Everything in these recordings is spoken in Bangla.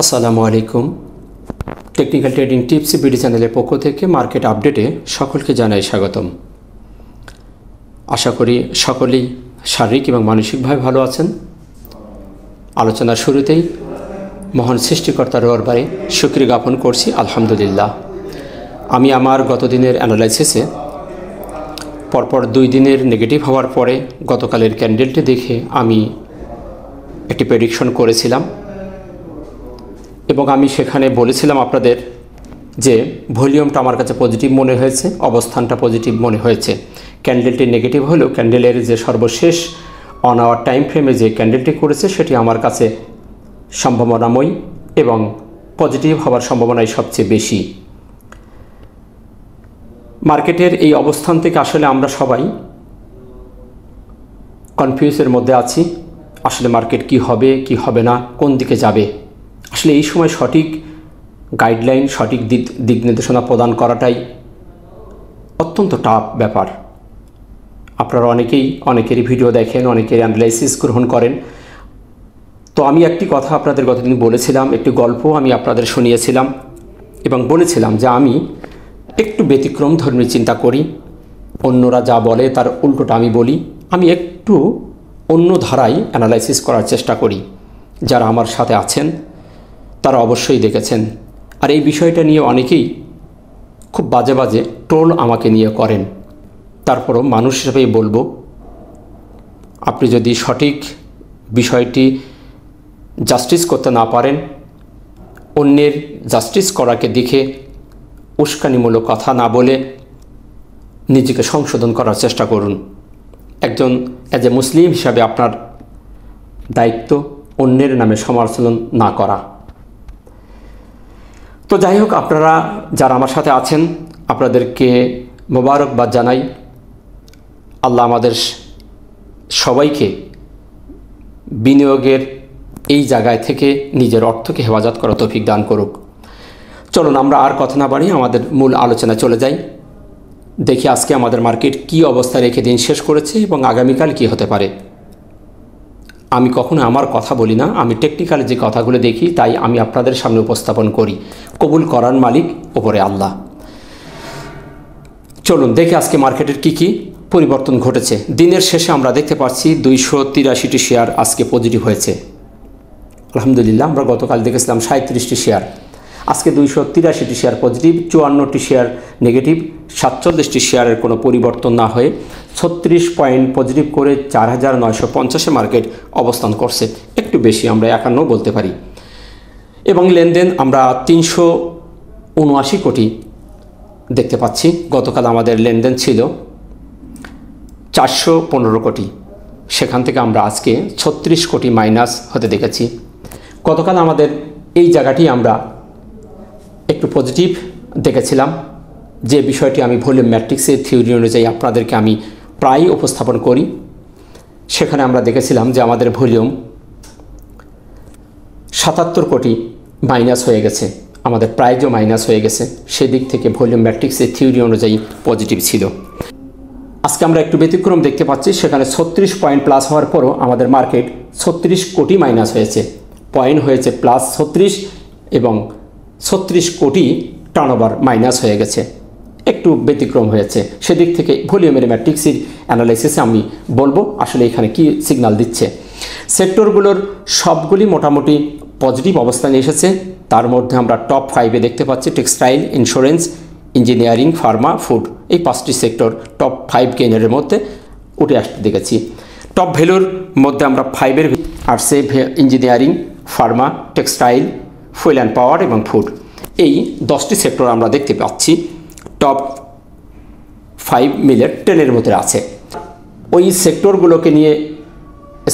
আসসালামু আলাইকুম। টেকনিক্যাল ট্রেডিং টিপস বিডি চ্যানেলের পক্ষ থেকে মার্কেট আপডেটে সকলকে জানাই স্বাগতম। আশা করি সকলেই শারীরিক এবং মানসিকভাবে ভালো আছেন। আলোচনার শুরুতেই মহান সৃষ্টিকর্তার দরবারে শুকরিয়া জ্ঞাপন করছি আলহামদুলিল্লাহ। আমি আমার গত দিনের অ্যানালাইসিসে পরপর 2 দিনের নেগেটিভ হওয়ার পরে গতকালের ক্যান্ডেলটি দেখে আমি একটি প্রেডিকশন করেছিলাম এবং আমি সেখানে বলেছিলাম আপনাদের যে ভলিউমটা আমার কাছে পজিটিভ মনে হয়েছে, অবস্থানটা পজিটিভ মনে হয়েছে। ক্যান্ডেলটি নেগেটিভ হলেও ক্যান্ডেলের যে সর্বশেষ অন আওয়ার টাইম ফ্রেমে যে ক্যান্ডেলটি করেছে সেটি আমার কাছে সম্ভাবনাময় এবং পজিটিভ হওয়ার সম্ভাবনাই সবচেয়ে বেশি। মার্কেটের এই অবস্থান থেকে আসলে আমরা সবাই কনফিউজের মধ্যে আছি। আসলে মার্কেট কি হবে কি হবে না, কোন দিকে যাবে। আসলে এই সময় সঠিক গাইডলাইন, সঠিক দিক নির্দেশনা প্রদান করাটাই অত্যন্ত টাফ ব্যাপার। আপনারা অনেকেরই ভিডিও দেখেন, অনেকের অ্যানালাইসিস গ্রহণ করেন। তো আমি একটি কথা আপনাদের গতদিন বলেছিলাম, একটি গল্প আমি আপনাদের শুনিয়েছিলাম এবং বলেছিলাম যে আমি একটু ব্যতিক্রম ধর্মী চিন্তা করি। অন্যরা যা বলে তার উল্টোটা আমি বলি। আমি একটু অন্য ধারায় অ্যানালাইসিস করার চেষ্টা করি। যারা আমার সাথে আছেন তারা অবশ্যই দেখেছেন। আর এই বিষয়টা নিয়ে অনেকেই খুব বাজে বাজে ট্রোল আমাকে নিয়ে করেন। তারপরও মানুষ হিসেবেই বলবো, আপনি যদি সঠিক বিষয়টি জাস্টিস করতে না পারেন, অন্যের জাস্টিস করাকে দেখে উস্কানিমূলক কথা না বলে নিজেকে সংশোধন করার চেষ্টা করুন। একজন অ্যাজ এ মুসলিম হিসাবে আপনার দায়িত্ব অন্যের নামে সমালোচনা না করা। তো যাই হোক, আপনারা যারা আমার সাথে আছেন আপনাদেরকে মোবারকবাদ জানাই। আল্লাহ আমাদের সবাইকে বিনিয়োগের এই জায়গায় থেকে নিজের অর্থকে হেফাজত করা তৌফিক দান করুক। চলুন আমরা আর কথা না বাড়িয়ে আমাদের মূল আলোচনা চলে যাই। দেখি আজকে আমাদের মার্কেট কি অবস্থা রেখে দিন শেষ করেছে এবং আগামীকাল কি হতে পারে। আমি কখনো আমার কথা বলি না, আমি টেকনিক্যাল যে কথাগুলো দেখি তাই আমি আপনাদের সামনে উপস্থাপন করি। কবুল করার মালিক ওপরে আল্লাহ। চলুন দেখি আজকে মার্কেটের কি পরিবর্তন ঘটেছে। দিনের শেষে আমরা দেখতে পাচ্ছি 283টি শেয়ার আজকে পজিটিভ হয়েছে। আলহামদুলিল্লাহ। আমরা গতকাল দেখেছিলাম 37টি শেয়ার, আজকে 283টি শেয়ার পজিটিভ, 54টি শেয়ার নেগেটিভ, 47টি শেয়ারের কোনো পরিবর্তন না হয়ে 36 পয়েন্ট পজিটিভ করে 4950-এ মার্কেট অবস্থান করছে। একটু বেশি, আমরা 51 বলতে পারি। এবং লেনদেন আমরা 379 কোটি দেখতে পাচ্ছি। গতকাল আমাদের লেনদেন ছিল 415 কোটি, সেখান থেকে আমরা আজকে 36 কোটি মাইনাস হতে দেখেছি। গতকাল আমাদের এই জায়গাটি আমরা একটু পজিটিভ দেখেছিলাম, যে বিষয়টি আমি ভলিউম ম্যাট্রিক্সের থিওরি অনুযায়ী আপনাদেরকে আমি প্রায় উপস্থাপন করি। সেখানে আমরা দেখেছিলাম যে আমাদের ভলিউম 77 কোটি মাইনাস হয়ে গেছে, আমাদের প্রাইজও মাইনাস হয়ে গেছে। সেদিক থেকে ভলিউম ম্যাট্রিক্সের থিওরি অনুযায়ী পজিটিভ ছিল। আজকে আমরা একটু ব্যতিক্রম দেখতে পাচ্ছি। সেখানে 36 পয়েন্ট প্লাস হওয়ার পরও আমাদের মার্কেট 36 কোটি মাইনাস হয়েছে। পয়েন্ট হয়েছে প্লাস 36 এবং 36 কোটি টার্নওভার মাইনাস হয়ে গেছে। একটু ব্যতিক্রম হয়েছে। সেদিক থেকে ভলিউমের ম্যাট্রিক্সের অ্যানালাইসিসে আমি বলবো আসলে এখানে কি সিগন্যাল দিচ্ছে। সেক্টরগুলোর সবগুলি মোটামুটি পজিটিভ অবস্থানে এসেছে। তার মধ্যে আমরা টপ 5-এ দেখতে পাচ্ছি textile, insurance, engineering, Pharma, food. এই 5টি সেক্টর টপ 5 গেইনের মধ্যে উঠে আসতে দেখেছি। টপ ভ্যালুর মধ্যে আমরা 5-এর আসছে engineering, Pharma, textile, fuel and power এবং ফুড। এই 10টি সেক্টর আমরা দেখতে পাচ্ছি টপ 5 মিলে 10-এর মধ্যে আছে। ওই সেক্টরগুলোকে নিয়ে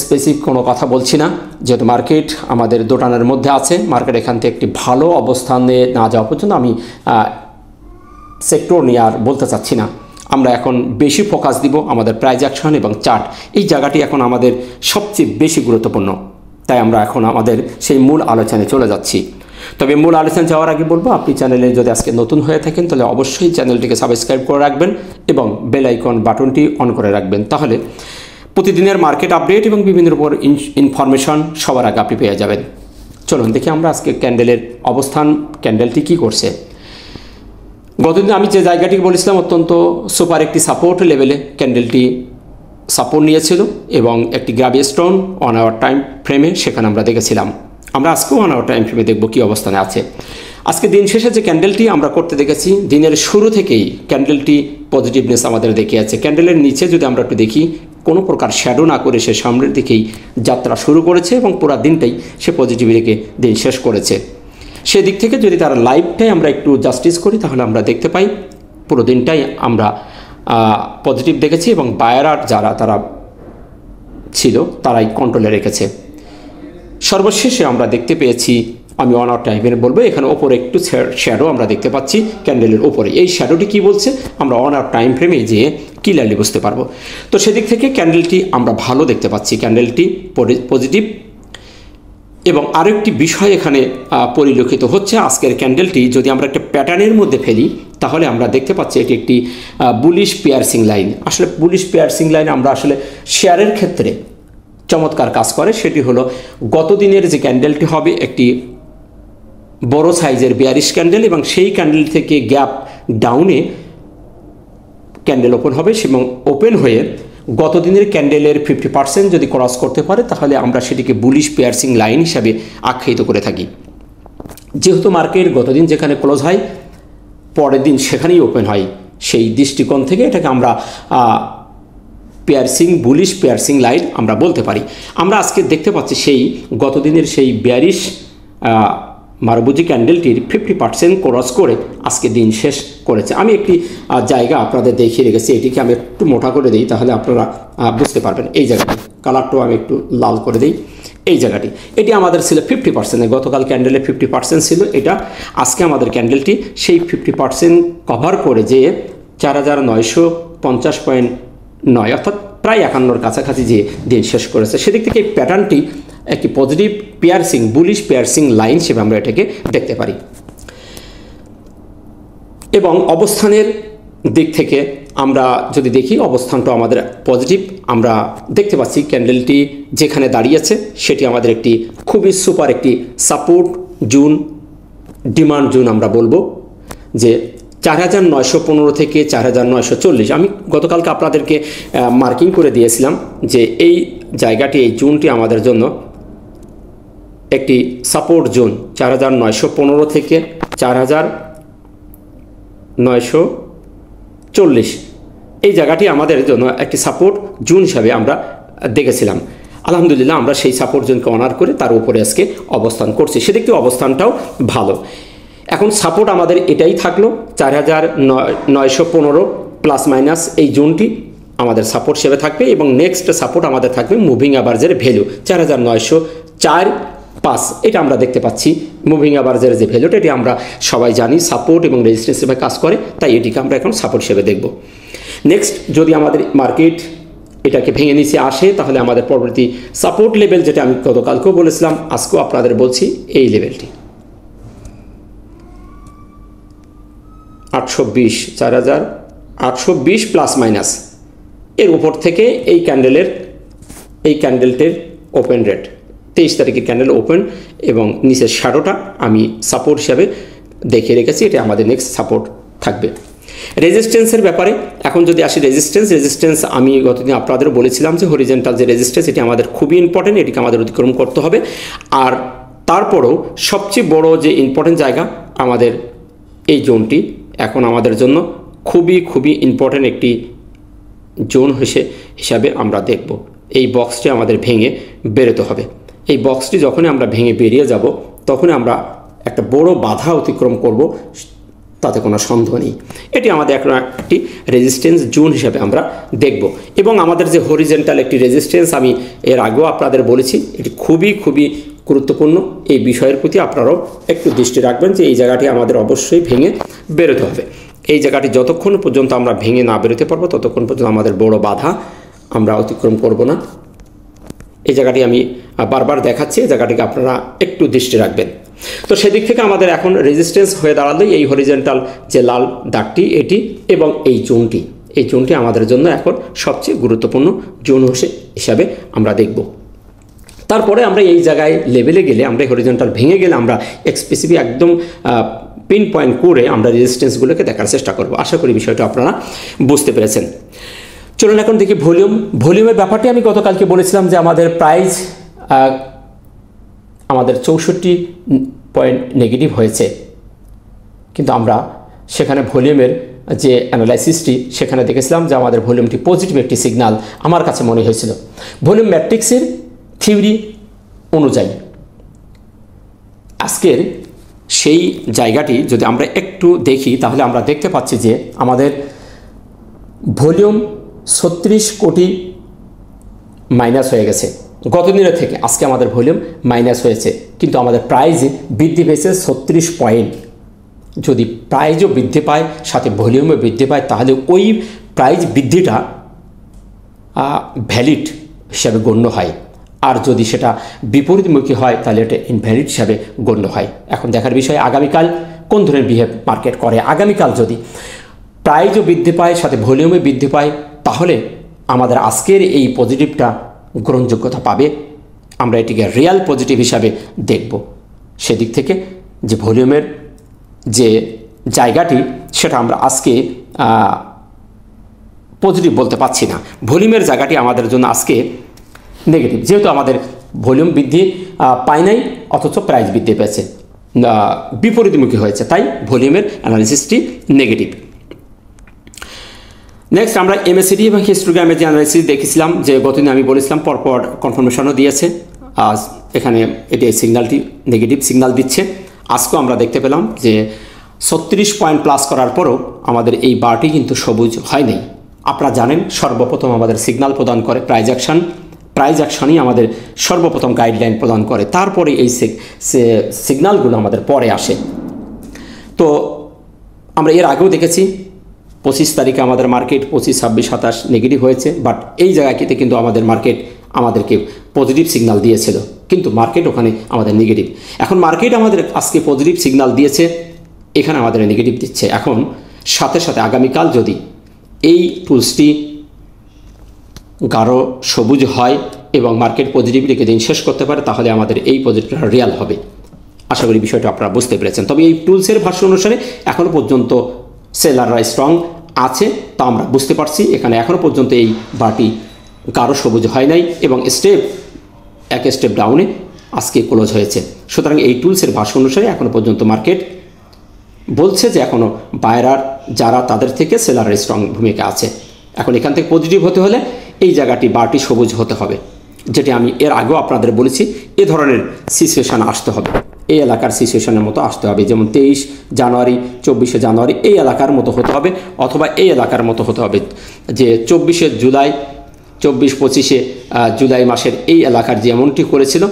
স্পেসিফিক কোনো কথা বলছি না, যেহেতু মার্কেট আমাদের দোটানার মধ্যে আছে। মার্কেট এখান থেকে একটি ভালো অবস্থানে না যাওয়া পর্যন্ত আমি সেক্টর নিয়ে আর বলতে চাচ্ছি না। আমরা এখন বেশি ফোকাস দিব আমাদের প্রাইস অ্যাকশন এবং চার্ট। এই জায়গাটি এখন আমাদের সবচেয়ে বেশি গুরুত্বপূর্ণ। তাই আমরা এখন আমাদের সেই মূল আলোচনায় চলে যাচ্ছি। তবে মূল আলোচনা যাওয়ার আগে বলবো, আপনি চ্যানেলে যদি আজকে নতুন হয়ে থাকেন তাহলে অবশ্যই চ্যানেলটিকে সাবস্ক্রাইব করে রাখবেন এবং বেল আইকন বাটনটি অন করে রাখবেন। তাহলে প্রতিদিনের মার্কেট আপডেট এবং বিভিন্ন উপর ইনফরমেশন সবার আগে আপনি পেয়ে যাবেন। চলুন দেখি আমরা আজকে ক্যান্ডেলের অবস্থান, ক্যান্ডেলটি কি করছে। গতদিন আমি যে জায়গাটি বলেছিলাম অত্যন্ত সুপার একটি সাপোর্ট লেভেলে ক্যান্ডেলটি সাপোর্ট নিয়েছিল এবং একটি গ্রাভিস্টোন 1 আওয়ার টাইম ফ্রেমে সেখানে আমরা দেখেছিলাম। আমরা আজকেও 1 আওয়ার টাইম ফ্রেমে দেখব কী অবস্থানে আছে। আজকে দিন শেষে যে ক্যান্ডেলটি আমরা করতে দেখেছি, দিনের শুরু থেকেই ক্যান্ডেলটি পজিটিভনেস আমাদের দেখিয়েছে। ক্যান্ডেলের নিচে যদি আমরা একটু দেখি, কোনো প্রকার শ্যাডো না করে সে সামনের দিকেই যাত্রা শুরু করেছে এবং পুরো দিনটাই সে পজিটিভ রেখে দিন শেষ করেছে। সেদিক থেকে যদি তার লাইফটাই আমরা একটু জাস্টিস করি, তাহলে আমরা দেখতে পাই পুরো দিনটাই আমরা পজিটিভ দেখেছি এবং বায়ার যারা তারা ছিল তারাই কন্ট্রোলে রেখেছে। সর্বশেষে আমরা দেখতে পেয়েছি, আমি 1 আওয়ার টাইমের বলবো, এখানে ওপরে একটু শ্যাডো আমরা দেখতে পাচ্ছি ক্যান্ডেলের ওপরে। এই শ্যাডোটি কি বলছে আমরা 1 আওয়ার টাইম ফ্রেমে যেয়ে ক্লিয়ারলি বুঝতে পারবো। তো সেদিক থেকে ক্যান্ডেলটি আমরা ভালো দেখতে পাচ্ছি, ক্যান্ডেলটি পজিটিভ। এবং আরেকটি বিষয় এখানে পরিলক্ষিত হচ্ছে, আজকের ক্যান্ডেলটি যদি আমরা একটা প্যাটার্নের মধ্যে ফেলি, তাহলে আমরা দেখতে পাচ্ছি এটি একটি বুলিশ পিয়ার্সিং লাইন। আসলে বুলিশ পিয়ার্সিং লাইন আমরা আসলে শেয়ারের ক্ষেত্রে চমৎকার কাজ করে। সেটি হলো গত দিনের যে ক্যান্ডেলটি হবে একটি বড় সাইজের বেয়ারিশ ক্যান্ডেল এবং সেই ক্যান্ডেল থেকে গ্যাপ ডাউনে ক্যান্ডেল ওপেন হবে এবং ওপেন হয়ে গত দিনের ক্যান্ডেলের 50% যদি ক্রস করতে পারে, তাহলে আমরা সেটিকে বুলিশ পিয়ার্সিং লাইন হিসাবে আখ্যায়িত করে থাকি। যেহেতু মার্কেট গতদিন যেখানে ক্লোজ হয় পরের দিন সেখানেই ওপেন হয়, সেই দৃষ্টিকোণ থেকে এটাকে আমরা বুলিশ পিয়ার্সিং লাইন আমরা বলতে পারি। আমরা আজকে দেখতে পাচ্ছি সেই গতদিনের সেই বেয়ারিশ মারবুজি ক্যান্ডেলটির 50% ক্রস করে আজকে দিন শেষ করেছে। আমি একটি জায়গা আপনাদের দেখিয়ে রেখেছি, এটিকে আমি একটু মোটা করে দিই, তাহলে আপনারা বুঝতে পারবেন। এই জায়গাটি কালারটাও আমি একটু লাল করে দিই। এই জায়গাটি এটি আমাদের ছিল 50%, গতকাল ক্যান্ডেলে 50% ছিল, এটা আজকে আমাদের ক্যান্ডেলটি সেই 50% কভার করে যে 4950.9 অর্থাৎ প্রায় 51 কাছাকাছি যে দিন শেষ করেছে। সেদিক থেকে এই প্যাটার্নটি একটি positive piercing bullish piercing line হিসেবে আমরা এটাকে দেখতে পারি। এবং অবস্থানের দিক থেকে আমরা যদি দেখি, অবস্থানটা আমাদের পজিটিভ। আমরা দেখতে পাচ্ছি ক্যান্ডেলটি যেখানে দাঁড়িয়েছে সেটি আমাদের একটি খুবই সুপার একটি সাপোর্ট জোন, ডিমান্ড জোন আমরা বলবো, যে 4915 থেকে 4940। আমি গতকালকে আপনাদেরকে মার্কিং করে দিয়েছিলাম যে এই জায়গাটি, এই জোনটি আমাদের জন্য একটি সাপোর্ট জোন। 4915 থেকে 4940 এই জায়গাটি আমাদের জন্য একটি সাপোর্ট জোন হিসাবে আমরা দেখেছিলাম। আলহামদুলিল্লাহ আমরা সেই সাপোর্ট জোনকে অনার করে তার উপরে আজকে অবস্থান করছি। সেদিক থেকে অবস্থানটাও ভালো। এখন সাপোর্ট আমাদের এটাই থাকলো 4915 প্লাস মাইনাস এই জোনটি আমাদের সাপোর্ট হিসেবে থাকবে এবং নেক্সট সাপোর্ট আমাদের থাকবে মুভিং অ্যাভারেজের ভ্যালু 4904.5। এটা আমরা দেখতে পাচ্ছি মুভিং অ্যাভারেজের যে ভ্যালুটা, এটি আমরা সবাই জানি সাপোর্ট এবং রেজিস্ট্যান্স হিসেবে কাজ করে, তাই এটিকে আমরা এখন সাপোর্ট হিসেবে দেখব। নেক্সট যদি আমাদের মার্কেট এটাকে ভেঙে নিচে আসে, তাহলে আমাদের পরবর্তী সাপোর্ট লেভেল, যেটা আমি গতকালকেও বলেছিলাম আজকেও আপনাদের বলছি, এই লেভেলটি 820, 4820 প্লাস মাইনাস এর উপর থেকে এই ক্যান্ডেলটির ওপেন রেট 23 তারিখের ক্যান্ডেল ওপেন এবং নিচের শ্যাডোটা আমি সাপোর্ট হিসাবে দেখিয়ে রেখেছি। এটা আমাদের নেক্সট সাপোর্ট থাকবে। রেজিস্ট্যান্সের ব্যাপারে এখন যদি আসি, রেজিস্ট্যান্স আমি গতদিন আপনাদেরও বলেছিলাম যে হরিজেন্টাল যে রেজিস্ট্যান্স, এটি আমাদের খুবই ইম্পর্টেন্ট, এটিকে আমাদের অতিক্রম করতে হবে। আর তারপরেও সবচেয়ে বড় যে ইম্পর্টেন্ট জায়গা আমাদের এই জোনটি এখন আমাদের জন্য খুবই ইম্পর্টেন্ট একটি জোন হিসাবে আমরা দেখব। এই বক্সটি আমাদের ভেঙে বেরোতে হবে। এই বক্সটি যখনই আমরা ভেঙে বেরিয়ে যাব, তখনই আমরা একটা বড় বাধা অতিক্রম করব, তাতে কোনো সন্দেহ নেই। এটি আমাদের একটি রেজিস্ট্যান্স জোন হিসাবে আমরা দেখব। এবং আমাদের যে হরিজেন্টাল একটি রেজিস্ট্যান্স, আমি এর আগেও আপনাদের বলেছি, এটি খুবই গুরুত্বপূর্ণ। এই বিষয়ের প্রতি আপনারাও একটু দৃষ্টি রাখবেন যে এই জায়গাটি আমাদের অবশ্যই ভেঙে বেরোতে হবে। এই জায়গাটি যতক্ষণ পর্যন্ত আমরা ভেঙে না বেরোতে পারবো, ততক্ষণ পর্যন্ত আমাদের বড় বাধা আমরা অতিক্রম করব না। এই জায়গাটি আমি বারবার দেখাচ্ছি, এই জায়গাটিকে আপনারা একটু দৃষ্টি রাখবেন। তো সেদিক থেকে আমাদের এখন রেজিস্ট্যান্স হয়ে দাঁড়ালেই এই হরিজেন্টাল যে লাল দাগটি, এটি এবং এই জোনটি আমাদের জন্য এখন সবচেয়ে গুরুত্বপূর্ণ জোন হিসাবে আমরা দেখব। তারপরে আমরা এই জায়গায় লেভেলে গেলে, আমরা হরিজন্টাল ভেঙে গেলে আমরা স্পেসিফিক একদম পিন পয়েন্ট করে আমরা রেজিস্ট্যান্সগুলোকে দেখার চেষ্টা করব। আশা করি বিষয়টা আপনারা বুঝতে পেরেছেন। চলুন এখন দেখি ভলিউমের ব্যাপারটি আমি গতকালকে বলেছিলাম যে আমাদের প্রাইস আমাদের 64 পয়েন্ট নেগেটিভ হয়েছে, কিন্তু আমরা সেখানে ভলিউমের যে অ্যানালাইসিসটি সেখানে দেখেছিলাম যে আমাদের ভলিউমটি পজিটিভ একটি সিগন্যাল আমার কাছে মনে হয়েছিল। ভলিউম ম্যাট্রিক্সের থিওরি অনুযায়ী আজকের সেই জায়গাটি যদি আমরা একটু দেখি তাহলে আমরা দেখতে পাচ্ছি যে আমাদের ভলিউম 36 কোটি মাইনাস হয়ে গেছে গত দিনের থেকে। আজকে আমাদের ভলিউম মাইনাস হয়েছে, কিন্তু আমাদের প্রাইজ বৃদ্ধি পেয়েছে 36 পয়েন্ট। যদি প্রাইজও বৃদ্ধি পায় সাথে ভলিউমও বৃদ্ধি পায় তাহলে ওই প্রাইজ বৃদ্ধিটা ভ্যালিড হিসাবে গণ্য হয়, আর যদি সেটা বিপরীতমুখী হয় তাহলে এটা ইনভ্যালিড হিসাবে গণ্য হয়। এখন দেখার বিষয় আগামীকাল কোন ধরনের বিহেভ মার্কেট করে। আগামীকাল যদি প্রাইজও বৃদ্ধি পায় সাথে ভলিউমে বৃদ্ধি পায় তাহলে আমাদের আজকের এই পজিটিভটা গ্রহণযোগ্যতা পাবে, আমরা এটিকে রিয়াল পজিটিভ হিসাবে দেখব। সেদিক থেকে যে ভলিউমের যে জায়গাটি সেটা আমরা আজকে পজিটিভ বলতে পারছি না। ভলিউমের জায়গাটি আমাদের জন্য আজকে নেগেটিভ, যেহেতু আমাদের ভলিউম বৃদ্ধি পায় নাই অথচ প্রাইস বৃদ্ধি পেয়েছে, বিপরীতমুখী হয়েছে, তাই ভলিউমের অ্যানালিসিসটি নেগেটিভ। নেক্সট আমরা এমএসিডি এবং হিস্টোগ্রামের যে অ্যানালাইসিস দেখেছিলাম যে গতদিন আমি বলেছিলাম পরপর কনফার্মেশনও দিয়েছে, এখানে এটি সিগন্যালটি নেগেটিভ সিগন্যাল দিচ্ছে। আজকেও আমরা দেখতে পেলাম যে 36 পয়েন্ট প্লাস করার পরও আমাদের এই বারটি কিন্তু সবুজ হয় নাই। আপনারা জানেন সর্বপ্রথম আমাদের সিগন্যাল প্রদান করে প্রাইজ অ্যাকশনই আমাদের সর্বপ্রথম গাইডলাইন প্রদান করে, তারপরে এই সিগন্যালগুলো আমাদের পরে আসে। তো আমরা এর আগেও দেখেছি 25 তারিখে আমাদের মার্কেট 25, 26, 27 নেগেটিভ হয়েছে, বাট এই জায়গাটিতে কিন্তু আমাদের মার্কেট আমাদেরকে পজিটিভ সিগন্যাল দিয়েছিল, কিন্তু মার্কেট ওখানে আমাদের নেগেটিভ। এখন মার্কেট আমাদের আজকে পজিটিভ সিগন্যাল দিয়েছে, এখানে আমাদের নেগেটিভ দিচ্ছে। এখন সাথে সাথে আগামীকাল যদি এই টুলসটি গাঢ় সবুজ হয় এবং মার্কেট পজিটিভ রেখে দিন শেষ করতে পারে তাহলে আমাদের এই পজিটিভটা রিয়াল হবে। আশা করি বিষয়টা আপনারা বুঝতে পেরেছেন। তবে এই টুলসের ভাষ্য অনুসারে এখনও পর্যন্ত সেলাররা স্ট্রং আছে তা আমরা বুঝতে পারছি। এখানে এখনও পর্যন্ত এই বারটি গাঢ় সবুজ হয় নাই এবং এক স্টেপ ডাউনে আজকে ক্লোজ হয়েছে। সুতরাং এই টুলসের ভাষ্য অনুসারে এখনও পর্যন্ত মার্কেট বলছে যে এখনও বায়ার যারা তাদের থেকে সেলারের স্ট্রং ভূমিকা আছে। এখন এখান থেকে পজিটিভ হতে হলে এই জায়গাটি বারটি সবুজ হতে হবে, যেটি আমি এর আগেও আপনাদের বলেছি। এ ধরনের সিচুয়েশান আসতে হবে, এই এলাকার সিচুয়েশনের মতো আসতে হবে, যেমন 23 জানুয়ারি 24 জানুয়ারি এই এলাকার মতো হতে হবে, অথবা এই এলাকার মতো হতে হবে যে 24 জুলাই 24-25 জুলাই মাসের এই এলাকার যেমনটি করেছিল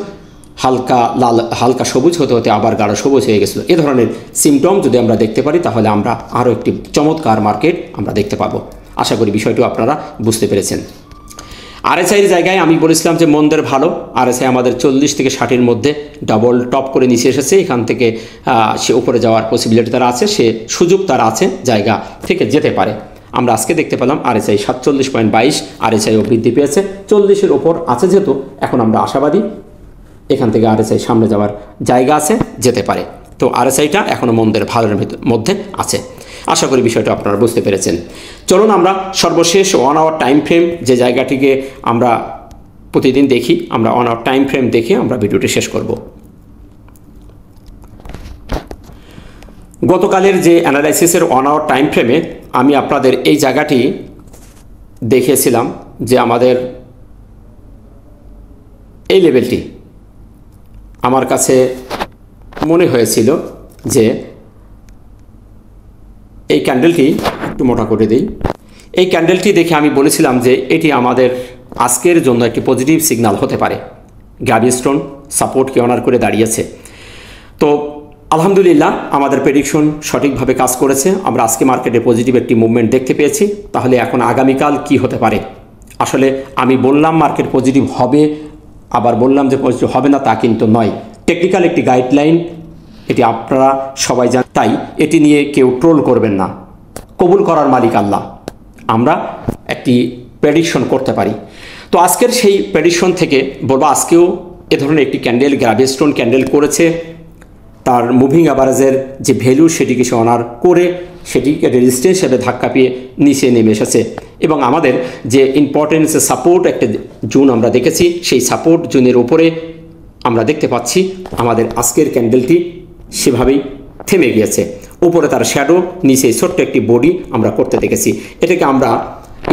হালকা লাল হালকা সবুজ হতে হতে আবার গাঢ় সবুজ হয়ে গেছিলো। এ ধরনের সিমটম যদি আমরা দেখতে পারি তাহলে আমরা আরও একটি চমৎকার মার্কেট আমরা দেখতে পাবো। আশা করি বিষয়টি আপনারা বুঝতে পেরেছেন। আরএসআইয়ের জায়গায় আমি বলেছিলাম যে মন্দের ভালো, আরএসআই আমাদের 40 থেকে 60-এর মধ্যে ডাবল টপ করে নিচে এসেছে। এখান থেকে সে উপরে যাওয়ার পসিবিলিটি তার আছে, সে সুযোগ তার আছে, জায়গা থেকে যেতে পারে। আমরা আজকে দেখতে পেলাম আরএসআই 47.22, আরএসআইও বৃদ্ধি পেয়েছে 40-এর ওপর আছে, যেহেতু এখন আমরা আশাবাদী এখান থেকে আরএসআই সামনে যাওয়ার জায়গা আছে, যেতে পারে। তো আরএসআইটা এখনও মন্দের ভালোর মধ্যে আছে। আশা করি বিষয়টা আপনারা বুঝতে পেরেছেন। চলুন আমরা সর্বশেষ 1 আওয়ার টাইম ফ্রেম যে জায়গাটিকে আমরা প্রতিদিন দেখি, আমরা 1 আওয়ার টাইম ফ্রেম দেখে আমরা ভিডিওটি শেষ করব। গতকালের যে অ্যানালাইসিসের 1 আওয়ার টাইম ফ্রেমে আমি আপনাদের এই জায়গাটি দেখিয়েছিলাম যে আমাদের এই লেভেলটি আমার কাছে মনে হয়েছিল যে এই ক্যান্ডেলটি একটু মোটা করে দিই, এই ক্যান্ডেলটি দেখে আমি বলেছিলাম যে এটি আমাদের আজকের জন্য একটি পজিটিভ সিগন্যাল হতে পারে। গ্যাভিস্টোন সাপোর্টকে অনার করে দাঁড়িয়েছে। তো আলহামদুলিল্লাহ আমাদের প্রেডিকশন সঠিকভাবে কাজ করেছে, আমরা আজকে মার্কেটে পজিটিভ একটি মুভমেন্ট দেখতে পেয়েছি। তাহলে এখন আগামীকাল কি হতে পারে? আসলে আমি বললাম মার্কেট পজিটিভ হবে, আবার বললাম যে পজিটিভ হবে না, তা কিন্তু নয়। টেকনিক্যাল একটি গাইডলাইন, এটি আপনারা সবাই জানেন, তাই এটি নিয়ে কেউ ট্রোল করবেন না। কবুল করার মালিক আল্লাহ, আমরা একটি প্রেডিকশন করতে পারি। তো আজকের সেই প্রেডিকশন থেকে বলবো আজকেও এ ধরনের একটি ক্যান্ডেল গ্রাভিস্টোন ক্যান্ডেল করেছে, তার মুভিং অ্যাভারেজের যে ভ্যালু সেটিকে সে অনার করে সেটিকে রেজিস্ট্যান্স হিসেবে ধাক্কা পেয়ে নিচে নেমে এসেছে। এবং আমাদের যে ইম্পর্টেন্স সাপোর্ট একটা জোন আমরা দেখেছি, সেই সাপোর্ট জোনের উপরে আমরা দেখতে পাচ্ছি আমাদের আজকের ক্যান্ডেলটি সেভাবেই থেমে গিয়েছে। উপরে তার শ্যাডো, নিচে ছোট্ট একটি বডি আমরা করতে দেখেছি। এটাকে আমরা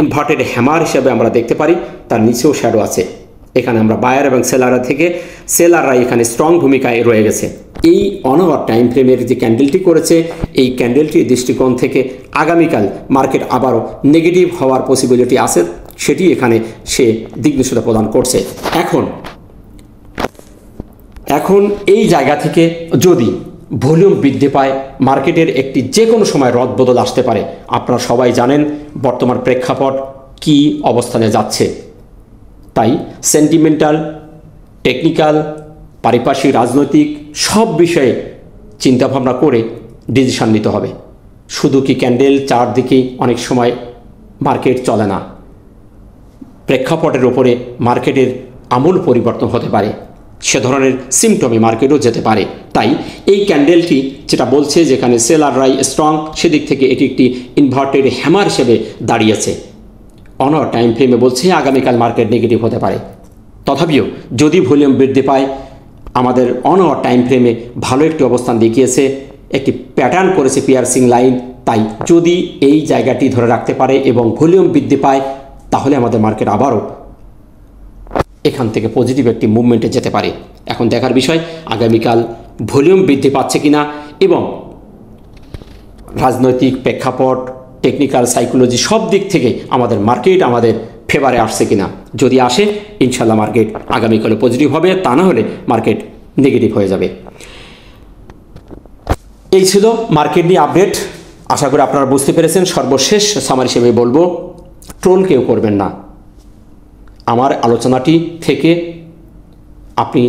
ইনভার্টেড হ্যামার হিসেবে আমরা দেখতে পারি, তার নিচেও শ্যাডো আছে। এখানে আমরা বায়ার এবং সেলাররা থেকে সেলাররা এখানে স্ট্রং ভূমিকায় রয়ে গেছে। এই অন আওয়ার টাইম ফ্রেমের যে ক্যান্ডেলটি করেছে, এই ক্যান্ডেলটির দৃষ্টিকোণ থেকে আগামীকাল মার্কেট আবারও নেগেটিভ হওয়ার পসিবিলিটি আছে, সেটি এখানে সে দিক নির্দেশনা প্রদান করছে। এখন এই জায়গা থেকে যদি ভলিউম বৃদ্ধি পায়, মার্কেটের একটি যে কোনো সময় রদবদল আসতে পারে। আপনারা সবাই জানেন বর্তমান প্রেক্ষাপট কি অবস্থানে যাচ্ছে। তাই সেন্টিমেন্টাল, টেকনিক্যাল, পারিপার্শ্বিক, রাজনৈতিক সব বিষয়ে চিন্তাভাবনা করে ডিসিশন নিতে হবে। শুধু কি ক্যান্ডেল চারদিকেই অনেক সময় মার্কেট চলে না, প্রেক্ষাপটের উপরে মার্কেটের আমূল পরিবর্তন হতে পারে, সে ধরনের সিমটমে মার্কেটও যেতে পারে। তাই এই ক্যান্ডেলটি যেটা বলছে যেখানে সেলাররাই স্ট্রং, সেদিক থেকে এটি একটি ইনভার্টেড হ্যামার হিসেবে দাঁড়িয়েছে। অন আওয়ার টাইম ফ্রেমে বলছে আগামীকাল মার্কেট নেগেটিভ হতে পারে। তথাপিও যদি ভলিউম বৃদ্ধি পায়, আমাদের অন আওয়ার টাইম ফ্রেমে ভালো একটি অবস্থান দেখিয়েছে, একটি প্যাটার্ন করেছে পিয়ার্সিং লাইন। তাই যদি এই জায়গাটি ধরে রাখতে পারে এবং ভলিউম বৃদ্ধি পায়, তাহলে আমাদের মার্কেট আবারও এখান থেকে পজিটিভ একটি মুভমেন্টে যেতে পারে। এখন দেখার বিষয় আগামীকাল ভলিউম বৃদ্ধি পাচ্ছে কিনা এবং রাজনৈতিক প্রেক্ষাপট, টেকনিক্যাল, সাইকোলজি সব দিক থেকে আমাদের মার্কেট আমাদের ফেভারে আসছে কিনা। যদি আসে, ইনশাল্লাহ মার্কেট আগামীকালে পজিটিভ হবে, তা না হলে মার্কেট নেগেটিভ হয়ে যাবে। এই ছিল মার্কেট নিয়ে আপডেট। আশা করি আপনারা বুঝতে পেরেছেন। সর্বশেষ সামারি হিসেবে বলবো, ট্রোল কেউ করবেন না। আমার আলোচনাটি থেকে আপনি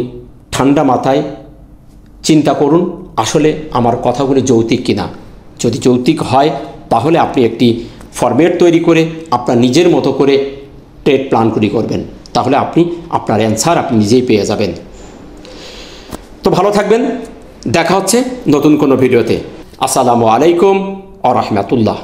ঠান্ডা মাথায় চিন্তা করুন, আসলে আমার কথাগুলি যৌক্তিক কিনা। যদি যৌক্তিক হয়, তাহলে আপনি একটি ফরম্যাট তৈরি করে আপনার নিজের মতো করে ট্রেড প্ল্যান করবেন। তাহলে আপনি আপনার অ্যান্সার আপনি নিজেই পেয়ে যাবেন। তো ভালো থাকবেন, দেখা হচ্ছে নতুন কোনো ভিডিওতে। আসসালামু আলাইকুম ওয়া রাহমাতুল্লাহ।